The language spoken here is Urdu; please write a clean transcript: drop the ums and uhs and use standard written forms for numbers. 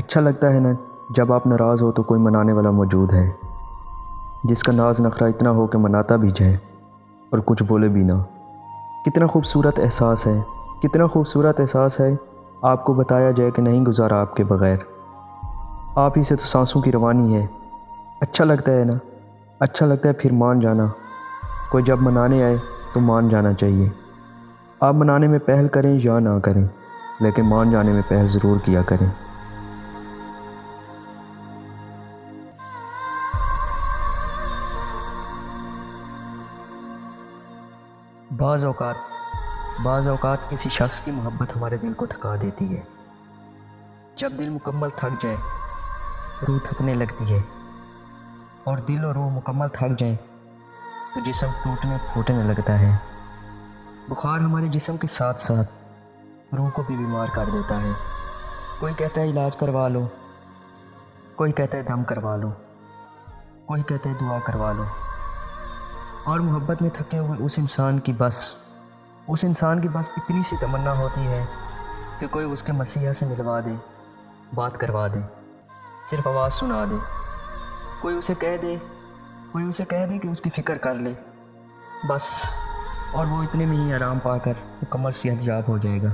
اچھا لگتا ہے نا جب آپ ناراض ہو تو کوئی منانے والا موجود ہے، جس کا ناز نخرہ اتنا ہو کہ مناتا بھی جائے اور کچھ بولے بھی نہ۔ کتنا خوبصورت احساس ہے، کتنا خوبصورت احساس ہے، آپ کو بتایا جائے کہ نہیں گزارا آپ کے بغیر۔ آپ ہی سے تو سانسوں کی روانی ہے۔ اچھا لگتا ہے نا، اچھا لگتا ہے پھر مان جانا۔ کوئی جب منانے آئے تو مان جانا چاہیے۔ آپ منانے میں پہل کریں یا نہ کریں، لیکن مان جانے میں پہل ضرور کیا کریں۔ بعض اوقات کسی شخص کی محبت ہمارے دل کو تھکا دیتی ہے۔ جب دل مکمل تھک جائے، روح تھکنے لگتی ہے، اور دل اور روح مکمل تھک جائیں تو جسم ٹوٹنے پھوٹنے لگتا ہے۔ بخار ہمارے جسم کے ساتھ ساتھ روح کو بھی بیمار کر دیتا ہے۔ کوئی کہتا ہے علاج کروا لو، کوئی کہتا ہے دم کروا لو، کوئی کہتا ہے دعا کروا لو۔ اور محبت میں تھکے ہوئے اس انسان کی بس اتنی سی تمنا ہوتی ہے کہ کوئی اس کے مسیحا سے ملوا دے، بات کروا دے، صرف آواز سنا دے، کوئی اسے کہہ دے کہ اس کی فکر کر لے، بس، اور وہ اتنے میں ہی آرام پا کر مکمل صحت یاب ہو جائے گا۔